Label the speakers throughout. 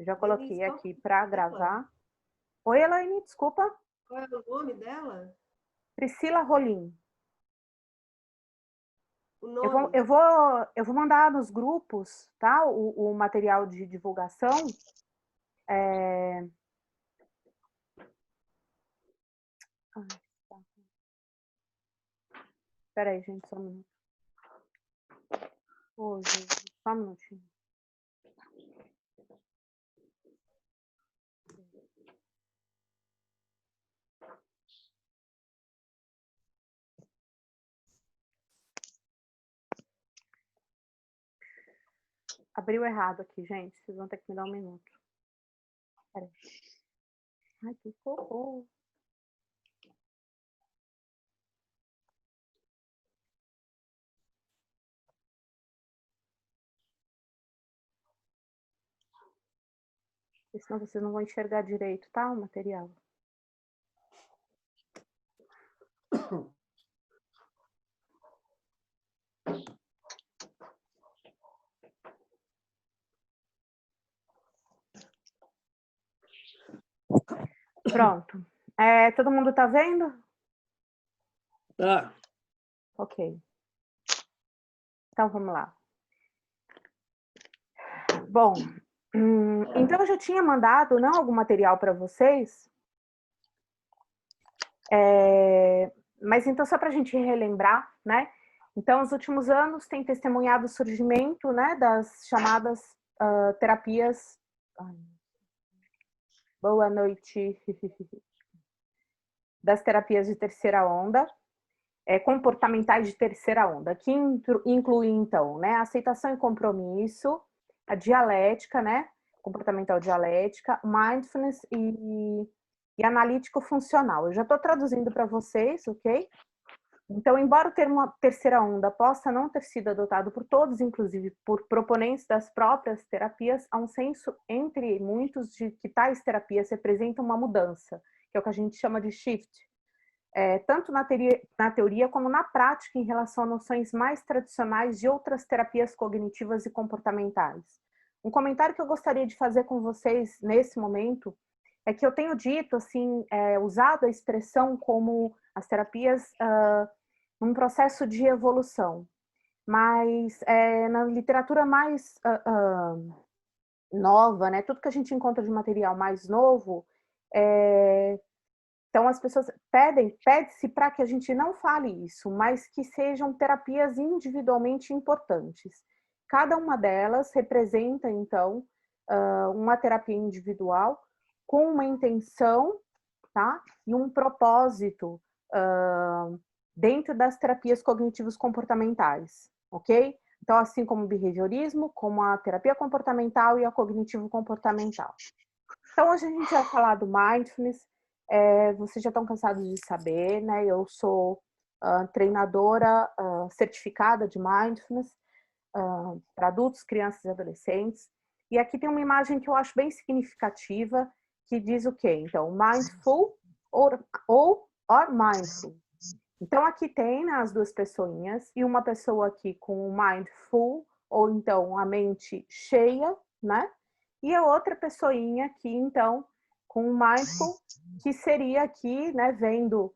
Speaker 1: Eu já
Speaker 2: Denise,
Speaker 1: coloquei
Speaker 2: qual
Speaker 1: aqui
Speaker 2: que é
Speaker 1: para
Speaker 2: o nome dela?
Speaker 1: gravar. Oi, Elaine, desculpa.
Speaker 2: Qual é o nome dela?
Speaker 1: Priscila Rolim.
Speaker 2: O
Speaker 1: Eu vou,
Speaker 2: nome?
Speaker 1: eu vou, eu vou mandar nos grupos, tá? O material de divulgação. Ai, tá. Espera aí, gente, só um minuto. Ô, Jesus, só um minutinho. Abriu errado aqui, gente. Vocês vão ter que me dar um minuto. Espera aí. Ai, que socorro. Porque senão vocês não vão enxergar direito, tá? O material. Pronto. Todo mundo tá vendo?
Speaker 3: Tá.
Speaker 1: Ok. Então, vamos lá. Bom, então eu já tinha mandado, não, algum material para vocês. Mas então, só para a gente relembrar, né? Então, os últimos anos têm testemunhado o surgimento, né, das chamadas terapias... Ai, boa noite. Das terapias de terceira onda, comportamentais de terceira onda, que incluem, então, né, a aceitação e compromisso, a dialética, né, comportamental dialética, mindfulness e analítico funcional. Eu já estou traduzindo para vocês, ok? Então, embora o termo terceira onda possa não ter sido adotado por todos, inclusive por proponentes das próprias terapias, há um senso entre muitos de que tais terapias representam uma mudança, que é o que a gente chama de shift, tanto na teoria como na prática em relação a noções mais tradicionais de outras terapias cognitivas e comportamentais. Um comentário que eu gostaria de fazer com vocês nesse momento é que eu tenho dito, assim, usado a expressão como as terapias num processo de evolução, mas na literatura mais nova, né, tudo que a gente encontra de material mais novo, então as pessoas pede-se para que a gente não fale isso, mas que sejam terapias individualmente importantes. Cada uma delas representa, então, uma terapia individual com uma intenção, tá? E um propósito dentro das terapias cognitivos comportamentais, ok? Então, assim como o behaviorismo, como a terapia comportamental e a cognitivo comportamental. Então, hoje a gente vai falar do mindfulness. Vocês já estão cansados de saber, né? Eu sou treinadora certificada de mindfulness para adultos, crianças e adolescentes. E aqui tem uma imagem que eu acho bem significativa, que diz o quê? Então, mindful or mindful. Então, aqui tem, né, as duas pessoinhas, e uma pessoa aqui com o mindful, ou então a mente cheia, né? E a outra pessoinha aqui, então, com o mindful, que seria aqui, né, vendo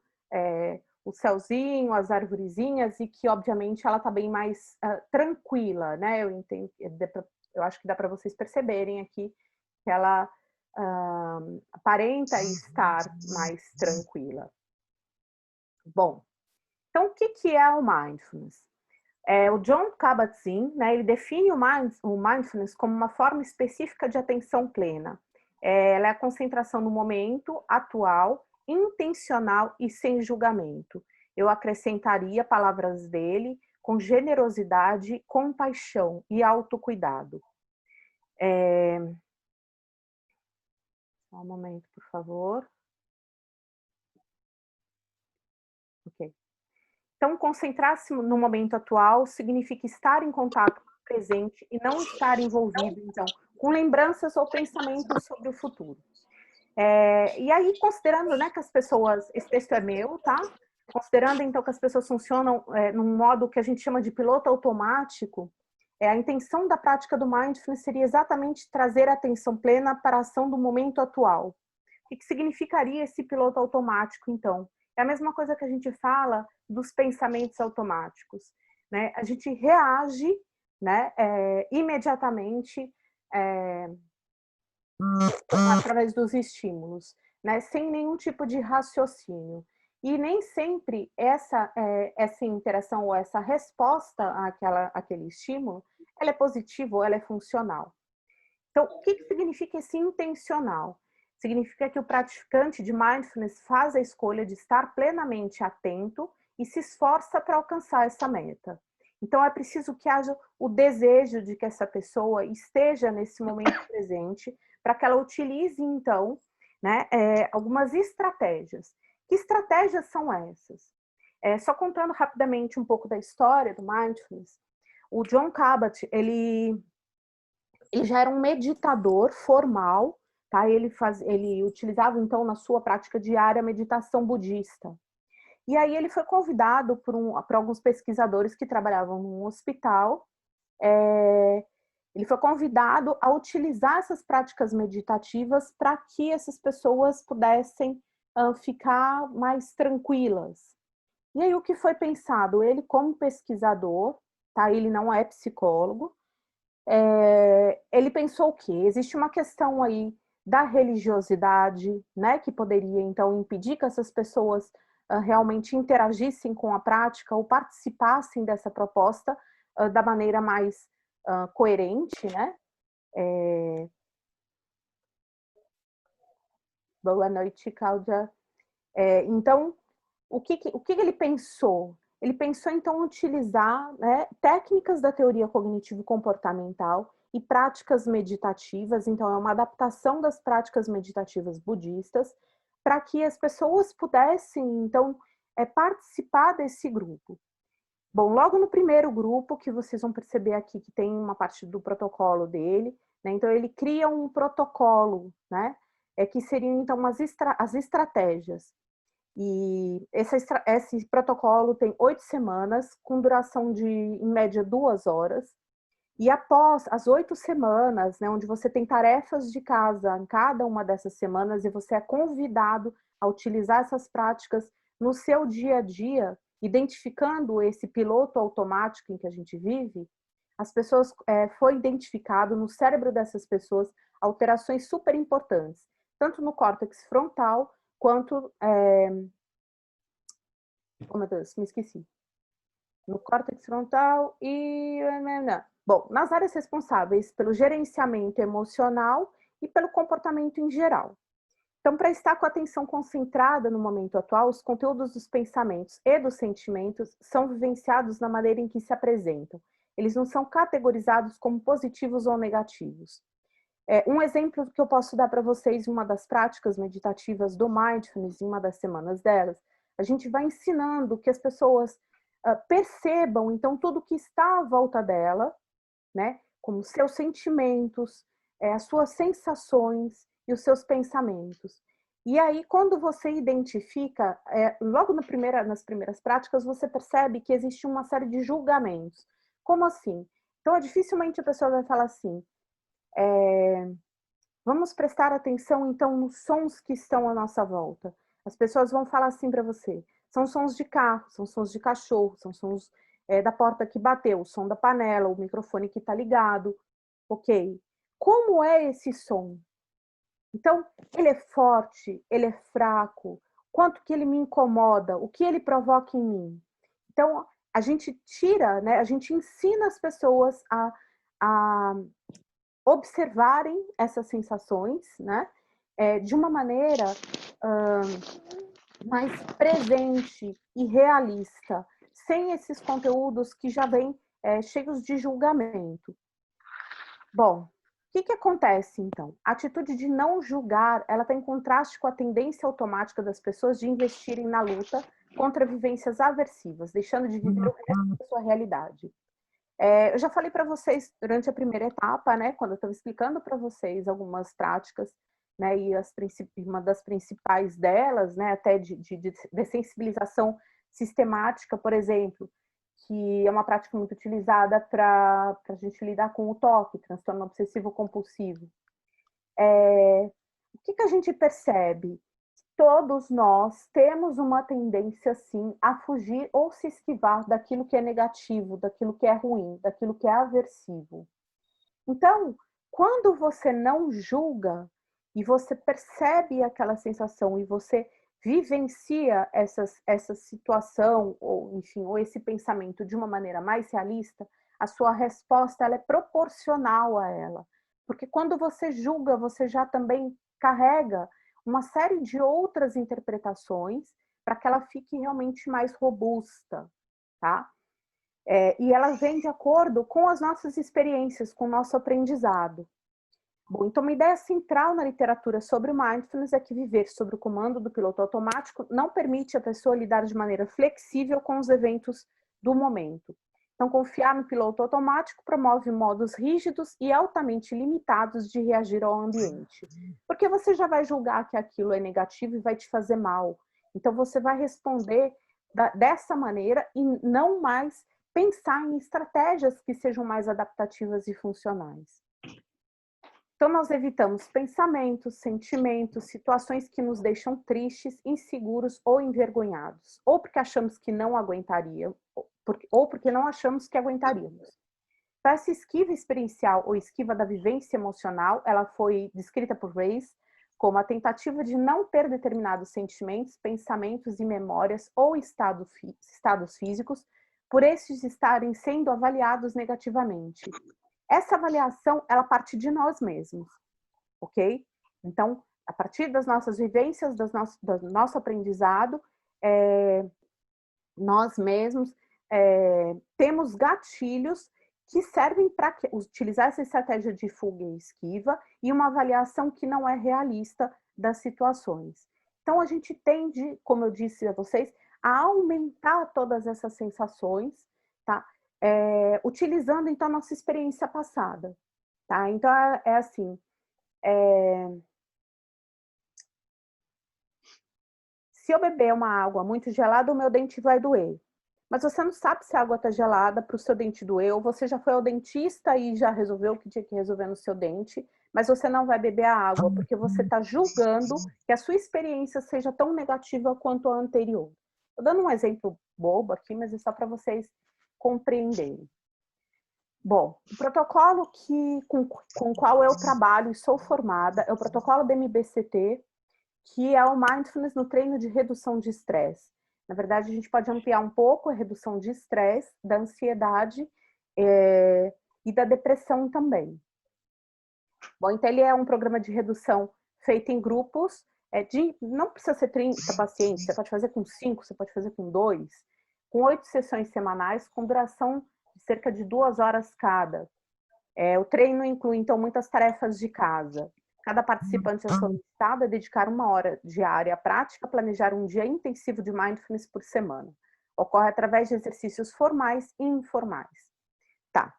Speaker 1: o céuzinho, as arvorezinhas, e que, obviamente, ela está bem mais tranquila, né? Eu entendo, eu acho que dá para vocês perceberem aqui que ela aparenta estar mais tranquila. Bom, então, o que é o mindfulness? O John Kabat-Zinn, né, ele define o mindfulness como uma forma específica de atenção plena. Ela é a concentração no momento atual, intencional e sem julgamento. Eu acrescentaria palavras dele com generosidade, compaixão e autocuidado. Só um momento, por favor. Ok. Então, concentrar-se no momento atual significa estar em contato com o presente e não estar envolvido, então, com lembranças ou pensamentos sobre o futuro. E aí, considerando, né, que as pessoas, esse texto é meu, tá? Considerando, então, que as pessoas funcionam num modo que a gente chama de piloto automático, A intenção da prática do mindfulness seria exatamente trazer a atenção plena para a ação do momento atual. O que significaria esse piloto automático, então? É a mesma coisa que a gente fala dos pensamentos automáticos, né? A gente reage, né, imediatamente através dos estímulos, né, sem nenhum tipo de raciocínio. E nem sempre essa interação ou essa resposta àquele estímulo, ela é positiva ou ela é funcional. Então, o que significa esse intencional? Significa que o praticante de mindfulness faz a escolha de estar plenamente atento e se esforça para alcançar essa meta. Então, é preciso que haja o desejo de que essa pessoa esteja nesse momento presente, para que ela utilize, então, né, algumas estratégias. Que estratégias são essas? Só contando rapidamente um pouco da história do mindfulness, o Jon Kabat, ele já era um meditador formal, tá? Ele utilizava, então, na sua prática diária, a meditação budista. E aí ele foi convidado por alguns pesquisadores que trabalhavam num hospital. Ele foi convidado a utilizar essas práticas meditativas para que essas pessoas pudessem ficar mais tranquilas. E aí o que foi pensado? Ele, como pesquisador, tá? Ele não é psicólogo, ele pensou o quê? Existe uma questão aí da religiosidade, né, que poderia, então, impedir que essas pessoas realmente interagissem com a prática ou participassem dessa proposta da maneira mais coerente, né? Boa noite, Cláudia. Então, o que ele pensou? Ele pensou, então, utilizar, né, técnicas da teoria cognitivo-comportamental e práticas meditativas, então é uma adaptação das práticas meditativas budistas, para que as pessoas pudessem, então, participar desse grupo. Bom, logo no primeiro grupo, que vocês vão perceber aqui que tem uma parte do protocolo dele, né, então ele cria um protocolo, né, que seriam, então, as estratégias. E esse protocolo tem 8 semanas, com duração de, em média, 2 horas. E após as 8 semanas, né, onde você tem tarefas de casa em cada uma dessas semanas, e você é convidado a utilizar essas práticas no seu dia a dia, identificando esse piloto automático em que a gente vive, as pessoas, foi identificado no cérebro dessas pessoas alterações super importantes, tanto no córtex frontal, quanto oh, meu Deus, me esqueci. No córtex frontal e... Bom, nas áreas responsáveis pelo gerenciamento emocional e pelo comportamento em geral. Então, para estar com a atenção concentrada no momento atual, os conteúdos dos pensamentos e dos sentimentos são vivenciados na maneira em que se apresentam. Eles não são categorizados como positivos ou negativos. Um exemplo que eu posso dar para vocês, uma das práticas meditativas do Mindfulness, em uma das semanas delas, a gente vai ensinando que as pessoas percebam, então, tudo que está à volta dela, né? Como seus sentimentos, as suas sensações e os seus pensamentos. E aí, quando você identifica, logo nas primeiras práticas, você percebe que existe uma série de julgamentos. Como assim? Então, dificilmente a pessoa vai falar assim, vamos prestar atenção, então, nos sons que estão à nossa volta. As pessoas vão falar assim para você, são sons de carro, são sons de cachorro, são sons da porta que bateu, o som da panela, o microfone que está ligado. Ok. Como é esse som? Então, ele é forte, ele é fraco, quanto que ele me incomoda, o que ele provoca em mim. Então, a gente tira, né, a gente ensina as pessoas a observarem essas sensações, né, de uma maneira mais presente e realista, sem esses conteúdos que já vêm cheios de julgamento. Bom, o que acontece então? A atitude de não julgar, ela está em contraste com a tendência automática das pessoas de investirem na luta contra vivências aversivas, deixando de viver o resto da sua realidade. Eu já falei para vocês durante a primeira etapa, né, quando eu estava explicando para vocês algumas práticas, né, e uma das principais delas, né, até de sensibilização sistemática, por exemplo, que é uma prática muito utilizada para a gente lidar com o TOC, transtorno obsessivo compulsivo. O que a gente percebe? Todos nós temos uma tendência, sim, a fugir ou se esquivar daquilo que é negativo, daquilo que é ruim, daquilo que é aversivo. Então, quando você não julga e você percebe aquela sensação e você vivencia essa situação, ou enfim, ou esse pensamento de uma maneira mais realista, a sua resposta ela é proporcional a ela. Porque quando você julga, você já também carrega uma série de outras interpretações para que ela fique realmente mais robusta, tá? E ela vem de acordo com as nossas experiências, com o nosso aprendizado. Bom, então uma ideia central na literatura sobre o mindfulness é que viver sob o comando do piloto automático não permite a pessoa lidar de maneira flexível com os eventos do momento. Então, confiar no piloto automático promove modos rígidos e altamente limitados de reagir ao ambiente. Porque você já vai julgar que aquilo é negativo e vai te fazer mal. Então, você vai responder dessa maneira e não mais pensar em estratégias que sejam mais adaptativas e funcionais. Então, nós evitamos pensamentos, sentimentos, situações que nos deixam tristes, inseguros ou envergonhados, ou porque achamos que não aguentaríamos, ou porque não achamos que aguentaríamos. Então, essa esquiva experiencial ou esquiva da vivência emocional, ela foi descrita por Reis como a tentativa de não ter determinados sentimentos, pensamentos e memórias ou estados físicos, por estes estarem sendo avaliados negativamente. Essa avaliação, ela parte de nós mesmos, ok? Então, a partir das nossas vivências, do nosso aprendizado, nós mesmos temos gatilhos que servem para utilizar essa estratégia de fuga e esquiva e uma avaliação que não é realista das situações. Então, a gente tende, como eu disse a vocês, a aumentar todas essas sensações, tá? Utilizando, então, a nossa experiência passada, tá? Então, assim, se eu beber uma água muito gelada, o meu dente vai doer. Mas você não sabe se a água está gelada para o seu dente doer, ou você já foi ao dentista e já resolveu o que tinha que resolver no seu dente, mas você não vai beber a água, porque você está julgando que a sua experiência seja tão negativa quanto a anterior. Estou dando um exemplo bobo aqui, mas é só para vocês compreenderem. Bom, o protocolo com o qual eu trabalho e sou formada é o protocolo do MBCT, que é o Mindfulness no treino de redução de estresse. Na verdade, a gente pode ampliar um pouco a redução de estresse, da ansiedade e da depressão também. Bom, então ele é um programa de redução feito em grupos, não precisa ser 30 pacientes, você pode fazer com 5, você pode fazer com 2, com 8 sessões semanais, com duração de cerca de 2 horas cada. O treino inclui, então, muitas tarefas de casa. Cada participante é solicitado a dedicar 1 hora diária à prática, planejar um dia intensivo de mindfulness por semana. Ocorre através de exercícios formais e informais. Tá.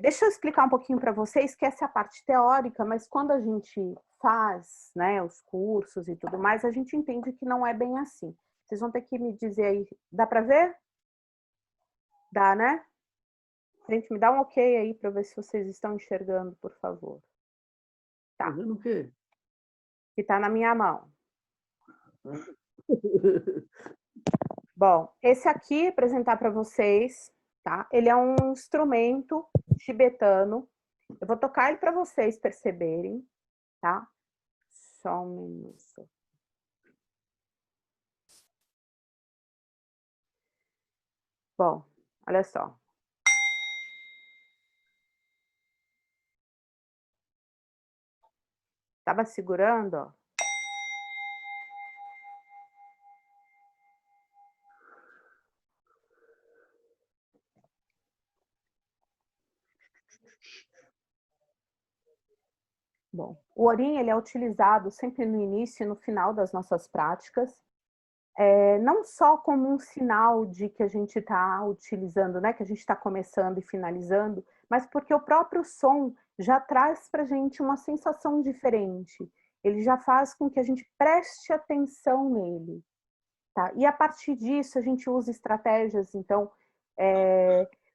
Speaker 1: Deixa eu explicar um pouquinho para vocês que essa é a parte teórica, mas quando a gente faz, né, os cursos e tudo mais, a gente entende que não é bem assim. Vocês vão ter que me dizer aí, dá para ver? Dá, né? Gente, me dá um ok aí para ver se vocês estão enxergando, por favor. Tá.
Speaker 3: Fazendo o quê?
Speaker 1: Que tá na minha mão. Bom, esse aqui, apresentar para vocês, tá? Ele é um instrumento tibetano. Eu vou tocar ele para vocês perceberem, tá? Só um minuto. Bom, olha só. Tava segurando, ó. Bom, o Orim, ele é utilizado sempre no início e no final das nossas práticas, não só como um sinal de que a gente está utilizando, né, que a gente está começando e finalizando, mas porque o próprio som já traz para a gente uma sensação diferente. Ele já faz com que a gente preste atenção nele. Tá? E a partir disso, a gente usa estratégias, então,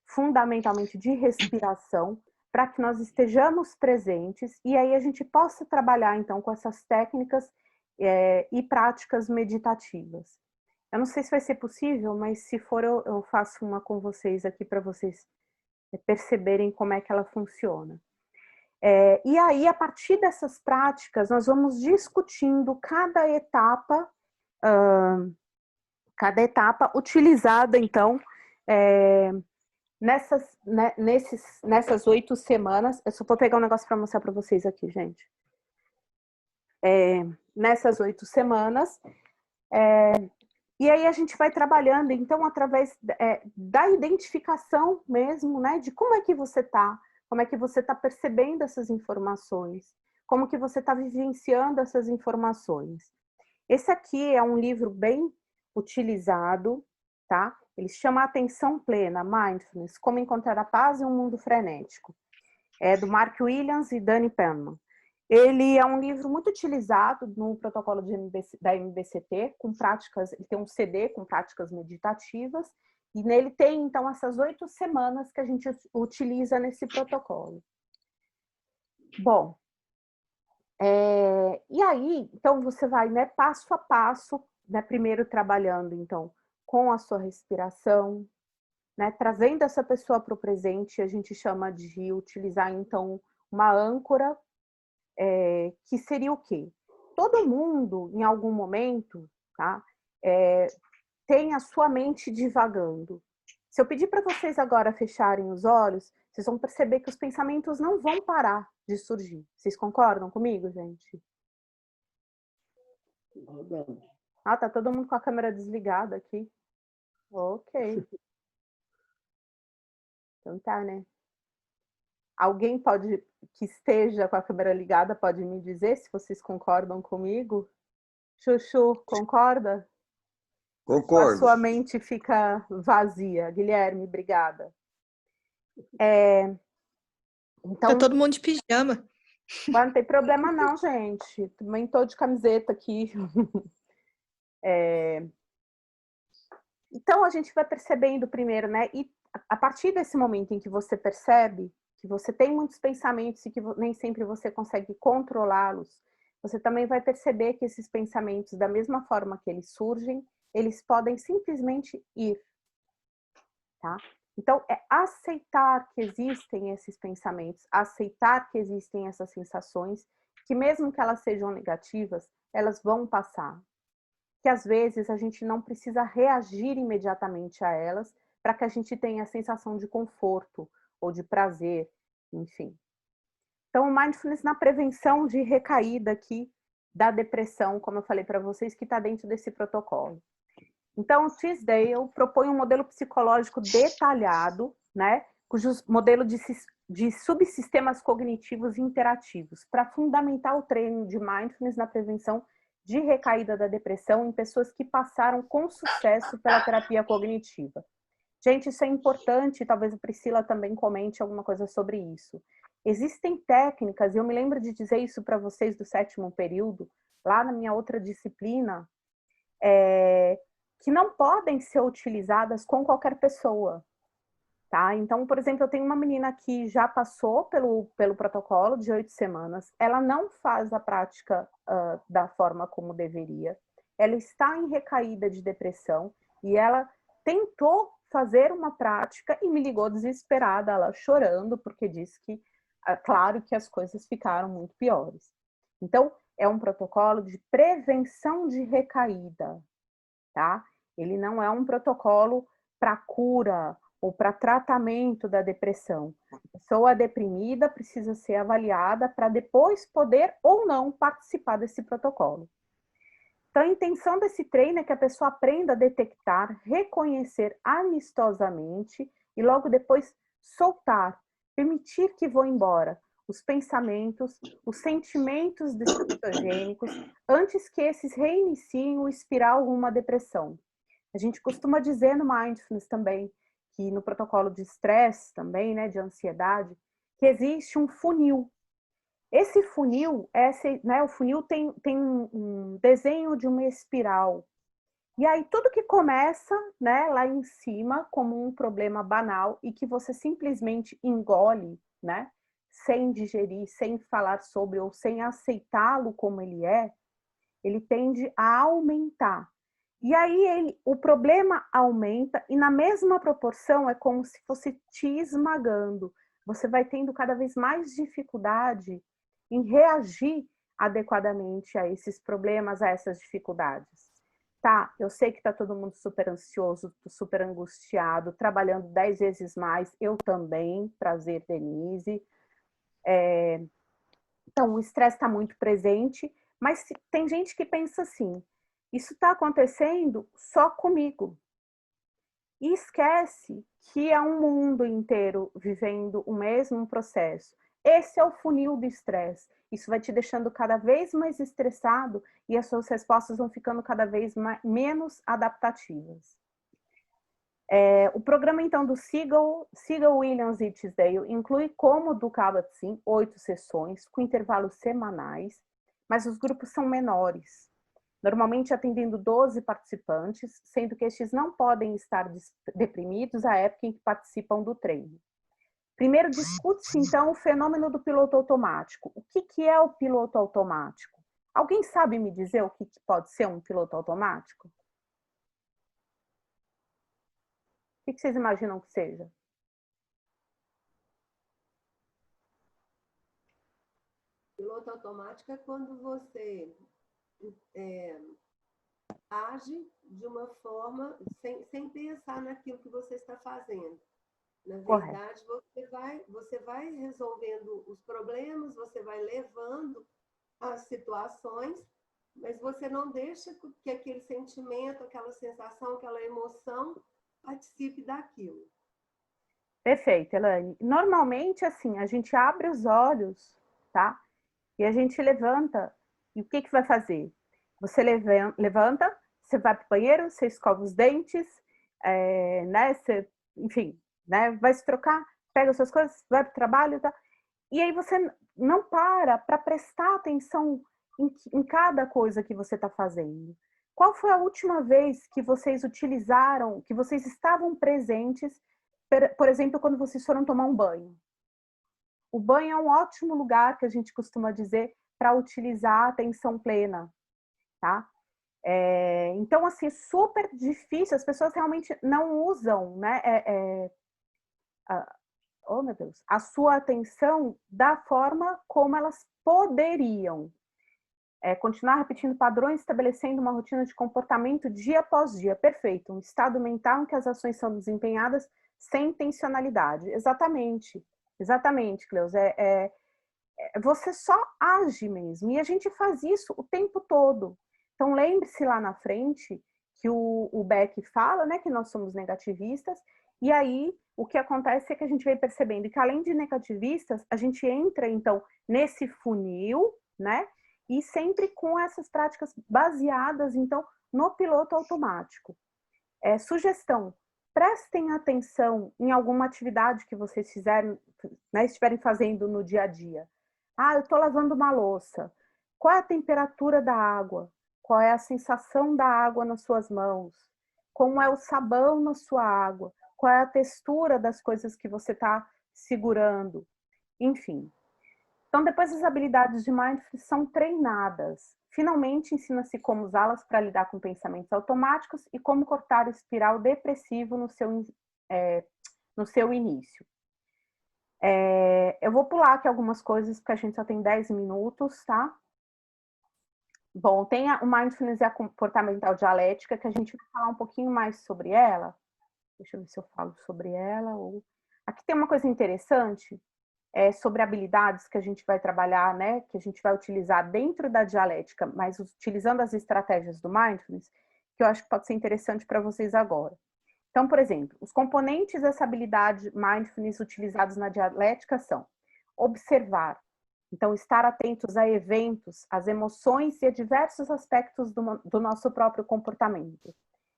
Speaker 1: fundamentalmente de respiração, para que nós estejamos presentes e aí a gente possa trabalhar, então, com essas técnicas e práticas meditativas. Eu não sei se vai ser possível, mas se for, eu faço uma com vocês aqui para vocês perceberem como é que ela funciona. E aí, a partir dessas práticas, nós vamos discutindo cada etapa utilizada, então, nessas 8 semanas. Eu só vou pegar um negócio para mostrar para vocês aqui, gente. Nessas 8 semanas. E aí a gente vai trabalhando, então, através da identificação mesmo, né, de como é que você está, como é que você está percebendo essas informações, como que você está vivenciando essas informações. Esse aqui é um livro bem utilizado, tá? Ele chama Atenção Plena, Mindfulness, Como Encontrar a Paz em um Mundo Frenético. É do Mark Williams e Danny Penman. Ele é um livro muito utilizado no protocolo da MBCT, com práticas, ele tem um CD com práticas meditativas, e nele tem, então, essas 8 semanas que a gente utiliza nesse protocolo. Bom, e aí, então, você vai, né, passo a passo, né, primeiro trabalhando, então, com a sua respiração, né, trazendo essa pessoa para o presente, a gente chama de utilizar, então, uma âncora, que seria o quê? Todo mundo, em algum momento, tá, tem a sua mente divagando. Se eu pedir para vocês agora fecharem os olhos, vocês vão perceber que os pensamentos não vão parar de surgir. Vocês concordam comigo, gente? Ah, tá todo mundo com a câmera desligada aqui. Ok. Então tá, né? Alguém que esteja com a câmera ligada pode me dizer se vocês concordam comigo? Chuchu, concorda?
Speaker 4: Concordo.
Speaker 1: A sua mente fica vazia. Guilherme, obrigada. Então,
Speaker 5: tá todo mundo de pijama.
Speaker 1: Não tem problema não, gente. Também tô de camiseta aqui. Então, a gente vai percebendo primeiro, né? E a partir desse momento em que você percebe que você tem muitos pensamentos e que nem sempre você consegue controlá-los, você também vai perceber que esses pensamentos, da mesma forma que eles surgem, eles podem simplesmente ir, tá? Então, é aceitar que existem esses pensamentos, aceitar que existem essas sensações, que mesmo que elas sejam negativas, elas vão passar. Que às vezes a gente não precisa reagir imediatamente a elas para que a gente tenha a sensação de conforto ou de prazer, enfim. Então, o Mindfulness na prevenção de recaída aqui da depressão, como eu falei para vocês, que está dentro desse protocolo. Então, o Tisdale propõe um modelo psicológico detalhado, né, cujo modelo de subsistemas cognitivos interativos, para fundamentar o treino de Mindfulness na prevenção de recaída da depressão em pessoas que passaram com sucesso pela terapia cognitiva. Gente, isso é importante, talvez a Priscila também comente alguma coisa sobre isso. Existem técnicas, e eu me lembro de dizer isso para vocês do 7º período, lá na minha outra disciplina, que não podem ser utilizadas com qualquer pessoa. Tá? Então, por exemplo, eu tenho uma menina que já passou pelo protocolo de 8 semanas, ela não faz a prática da forma como deveria, ela está em recaída de depressão e ela tentou fazer uma prática e me ligou desesperada, ela chorando, porque disse que, claro que as coisas ficaram muito piores. Então, é um protocolo de prevenção de recaída, tá? Ele não é um protocolo para cura ou para tratamento da depressão. A pessoa deprimida precisa ser avaliada para depois poder ou não participar desse protocolo. Então, a intenção desse treino é que a pessoa aprenda a detectar, reconhecer amistosamente e logo depois soltar, permitir que vão embora os pensamentos, os sentimentos distorcogênicos, antes que esses reiniciem o espiral rumo à depressão. A gente costuma dizer no Mindfulness também, que no protocolo de estresse também, né, de ansiedade, que existe um funil. Esse funil, o funil tem um desenho de uma espiral. E aí tudo que começa, né, lá em cima como um problema banal e que você simplesmente engole, né, sem digerir, sem falar sobre ou sem aceitá-lo como ele tende a aumentar. E aí o problema aumenta e na mesma proporção é como se fosse te esmagando. Você vai tendo cada vez mais dificuldade em reagir adequadamente a esses problemas, a essas dificuldades. Tá, eu sei que está todo mundo super ansioso, super angustiado, trabalhando 10 vezes mais, eu também, prazer, Denise. Então, o estresse está muito presente, mas tem gente que pensa assim, isso está acontecendo só comigo. E esquece que é um mundo inteiro vivendo o mesmo processo. Esse é o funil do estresse. Isso vai te deixando cada vez mais estressado e as suas respostas vão ficando cada vez menos adaptativas. O programa, então, do Siegel Williams e Tisdale inclui, como o do Kabat-Zinn, 8 sessões, com intervalos semanais, mas os grupos são menores, normalmente atendendo 12 participantes, sendo que estes não podem estar deprimidos à época em que participam do treino. Primeiro, discute-se, então, o fenômeno do piloto automático. O que é o piloto automático? Alguém sabe me dizer o que pode ser um piloto automático? O que vocês imaginam que seja?
Speaker 2: Piloto automático é quando você age de uma forma sem pensar naquilo que você está fazendo. Na verdade, você vai resolvendo os problemas, você vai levando as situações, mas você não deixa que aquele sentimento, aquela sensação, aquela emoção participe daquilo.
Speaker 1: Perfeito, Elaine. Normalmente, assim, a gente abre os olhos, tá? E a gente levanta. E o que vai fazer? Você levanta, você vai para o banheiro, você escova os dentes, né? Você, enfim, né? Vai se trocar, pega as suas coisas, vai para o trabalho, tá? E aí você não para prestar atenção em cada coisa que você está fazendo. Qual foi a última vez que vocês utilizaram, que vocês estavam presentes, por exemplo, quando vocês foram tomar um banho? O banho é um ótimo lugar, que a gente costuma dizer, para utilizar a atenção plena, tá? Então, assim, super difícil, as pessoas realmente não usam, né? Oh, meu Deus, a sua atenção da forma como elas poderiam. Continuar repetindo padrões, estabelecendo uma rotina de comportamento dia após dia. Perfeito. Um estado mental em que as ações são desempenhadas sem intencionalidade. Exatamente. Exatamente, Cleus. Você só age mesmo. E a gente faz isso o tempo todo. Então, lembre-se lá na frente que o Beck fala, né, que nós somos negativistas. E aí, o que acontece é que a gente vem percebendo que, além de negativistas, a gente entra, então, nesse funil, né? E sempre com essas práticas baseadas, então, no piloto automático. Sugestão, prestem atenção em alguma atividade que vocês fizerem, né, estiverem fazendo no dia a dia. Ah, eu estou lavando uma louça. Qual é a temperatura da água? Qual é a sensação da água nas suas mãos? Como é o sabão na sua água? Qual é a textura das coisas que você está segurando? Enfim. Então, depois as habilidades de mindfulness são treinadas. Finalmente, ensina-se como usá-las para lidar com pensamentos automáticos e como cortar o espiral depressivo no seu início. Eu vou pular aqui algumas coisas, porque a gente só tem 10 minutos, tá? Bom, tem o mindfulness e a comportamental dialética, que a gente vai falar um pouquinho mais sobre ela. Deixa eu ver se eu falo sobre ela. Aqui tem uma coisa interessante, sobre habilidades que a gente vai trabalhar, né, que a gente vai utilizar dentro da dialética, mas utilizando as estratégias do mindfulness, que eu acho que pode ser interessante para vocês agora. Então, por exemplo, os componentes dessa habilidade mindfulness utilizados na dialética são observar, então estar atentos a eventos, às emoções e a diversos aspectos do nosso próprio comportamento.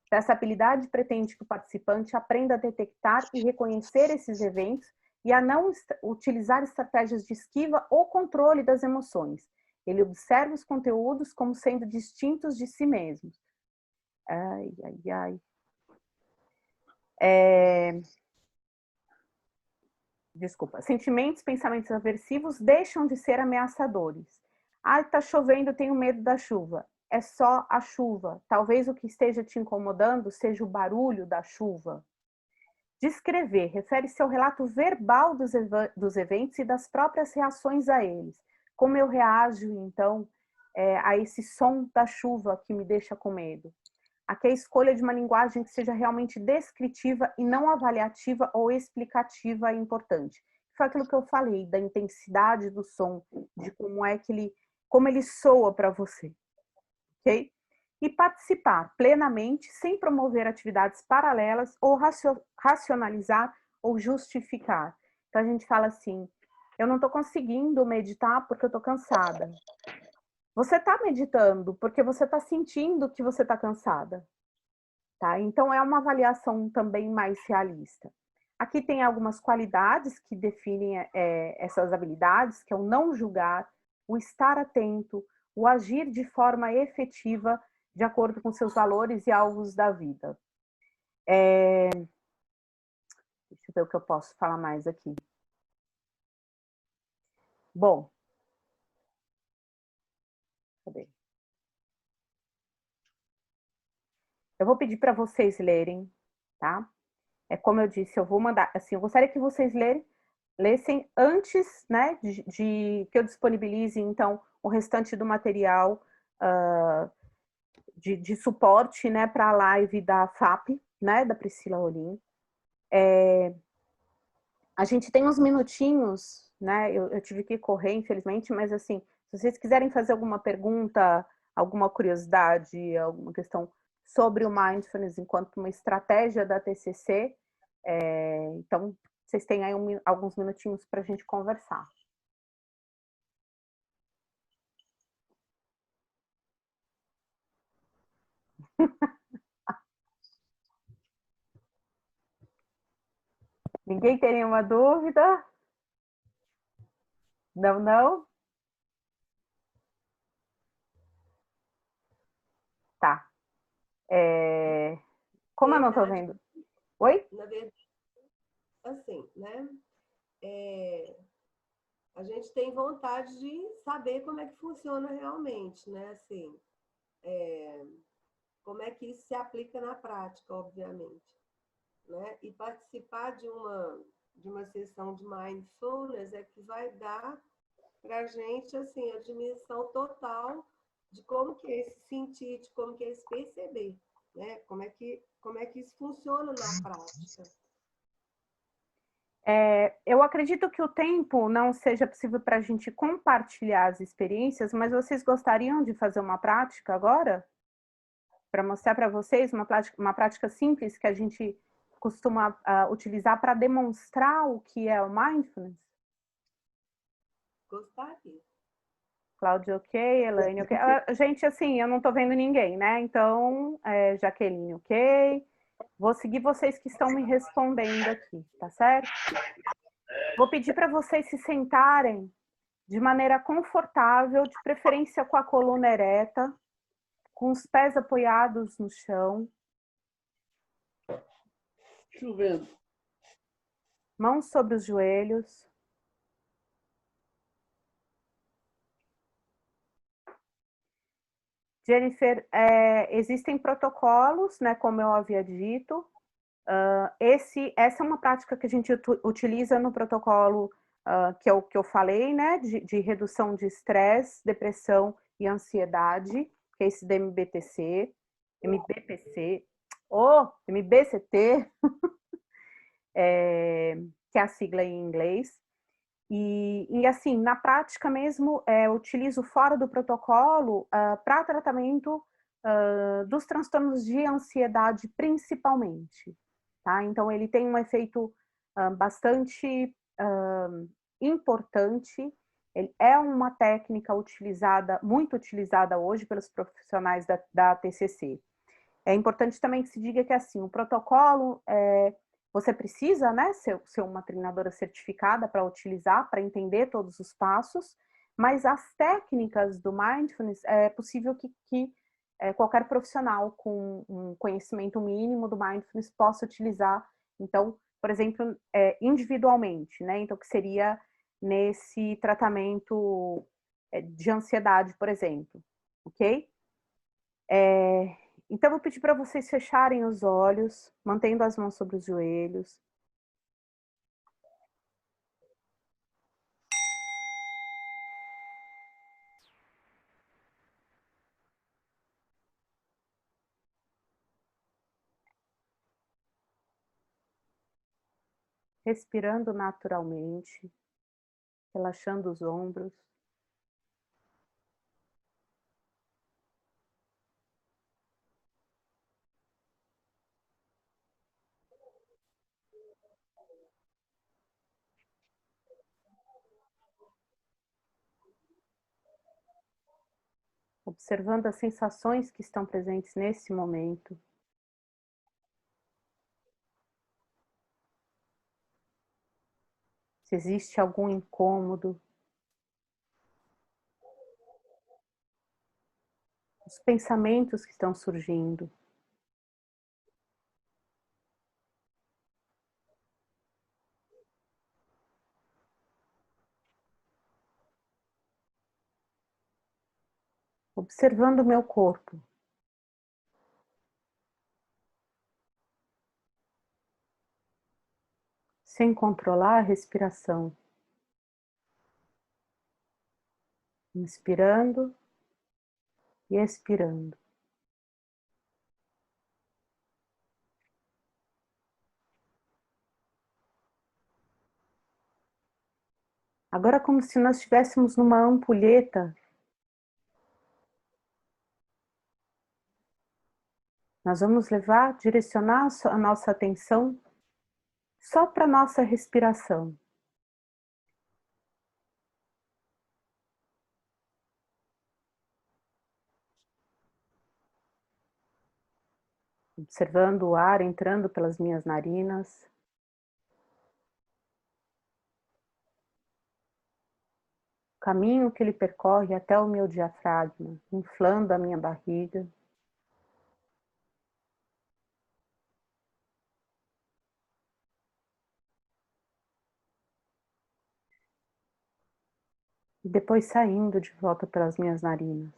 Speaker 1: Essa habilidade pretende que o participante aprenda a detectar e reconhecer esses eventos e a não utilizar estratégias de esquiva ou controle das emoções. Ele observa os conteúdos como sendo distintos de si mesmos. Ai, ai, ai. Desculpa. Sentimentos, pensamentos aversivos deixam de ser ameaçadores. Ah, tá chovendo, tenho medo da chuva. É só a chuva. Talvez o que esteja te incomodando seja o barulho da chuva. Descrever refere-se ao relato verbal dos eventos e das próprias reações a eles. Como eu reajo, então, a esse som da chuva que me deixa com medo. Aqui é a escolha de uma linguagem que seja realmente descritiva e não avaliativa ou explicativa é importante. Foi aquilo que eu falei, da intensidade do som, de como ele soa para você, ok? E participar plenamente, sem promover atividades paralelas ou racionalizar ou justificar. Então a gente fala assim, eu não estou conseguindo meditar porque eu estou cansada. Você está meditando porque você está sentindo que você está cansada. Tá? Então, é uma avaliação também mais realista. Aqui tem algumas qualidades que definem essas habilidades, que é o não julgar, o estar atento, o agir de forma efetiva, de acordo com seus valores e alvos da vida. Deixa eu ver o que eu posso falar mais aqui. Bom, cadê? Eu vou pedir para vocês lerem, tá? É como eu disse, eu vou mandar, assim, eu gostaria que vocês lessem antes, né, de que eu disponibilize, então, o restante do material de suporte, né, para a live da FAP, né, da Priscila Rolim. A gente tem uns minutinhos, né, eu tive que correr, infelizmente, mas, assim, se vocês quiserem fazer alguma pergunta, alguma curiosidade, alguma questão sobre o Mindfulness enquanto uma estratégia da TCC, então, vocês têm aí alguns minutinhos para a gente conversar. Ninguém tem nenhuma dúvida? Não, não? Tá. Como eu não estou vendo? Oi?
Speaker 2: Na verdade, assim, né? A gente tem vontade de saber como é que funciona realmente, né? Assim, como é que isso se aplica na prática, obviamente, né? E participar de uma sessão de mindfulness é que vai dar para a gente, assim, a dimensão total de como que é esse sentir, de como que é esse perceber, né? Como é que isso funciona na prática.
Speaker 1: Eu acredito que o tempo não seja possível para a gente compartilhar as experiências, mas vocês gostariam de fazer uma prática agora? Para mostrar para vocês uma prática simples que a gente costuma utilizar para demonstrar o que é o Mindfulness?
Speaker 2: Gostaria.
Speaker 1: Cláudia, ok, Elaine, ok. Gente, assim, eu não estou vendo ninguém, né? Então, Jaqueline, ok. Vou seguir vocês que estão me respondendo aqui, tá certo? Vou pedir para vocês se sentarem de maneira confortável, de preferência com a coluna ereta, com os pés apoiados no chão.
Speaker 3: Chovendo.
Speaker 1: Mãos sobre os joelhos. Jennifer, existem protocolos, né, como eu havia dito. Essa é uma prática que a gente utiliza no protocolo que é o que eu falei, né, de redução de estresse, depressão e ansiedade, que é esse da MBPC, que é a sigla em inglês. E assim, na prática mesmo, eu utilizo fora do protocolo para tratamento dos transtornos de ansiedade, principalmente. Tá? Então, ele tem um efeito bastante importante. Ele é uma técnica muito utilizada hoje pelos profissionais da TCC. É importante também que se diga que assim, o protocolo você precisa, né, ser uma treinadora certificada para utilizar, para entender todos os passos, mas as técnicas do Mindfulness é possível que qualquer profissional com um conhecimento mínimo do mindfulness possa utilizar, então, por exemplo, individualmente, né? Então, que seria nesse tratamento de ansiedade, por exemplo, ok? Então, eu vou pedir para vocês fecharem os olhos, mantendo as mãos sobre os joelhos. Respirando naturalmente, relaxando os ombros. Observando as sensações que estão presentes nesse momento. Se existe algum incômodo. Os pensamentos que estão surgindo. Observando o meu corpo. Sem controlar a respiração. Inspirando e expirando. Agora, como se nós estivéssemos numa ampulheta, nós vamos direcionar a nossa atenção só para a nossa respiração. Observando o ar entrando pelas minhas narinas. O caminho que ele percorre até o meu diafragma, inflando a minha barriga. E depois saindo de volta pelas minhas narinas.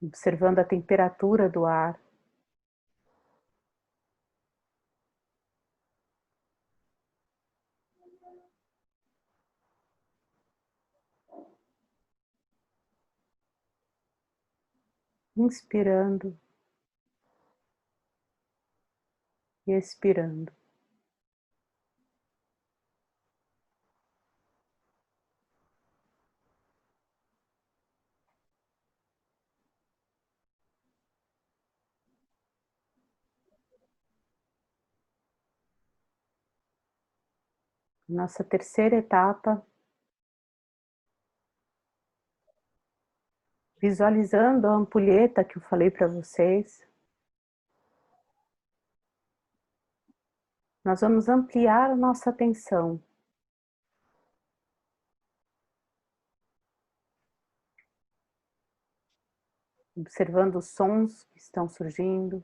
Speaker 1: Observando a temperatura do ar. Inspirando e expirando. Nossa terceira etapa, visualizando a ampulheta que eu falei para vocês. Nós vamos ampliar a nossa atenção. Observando os sons que estão surgindo.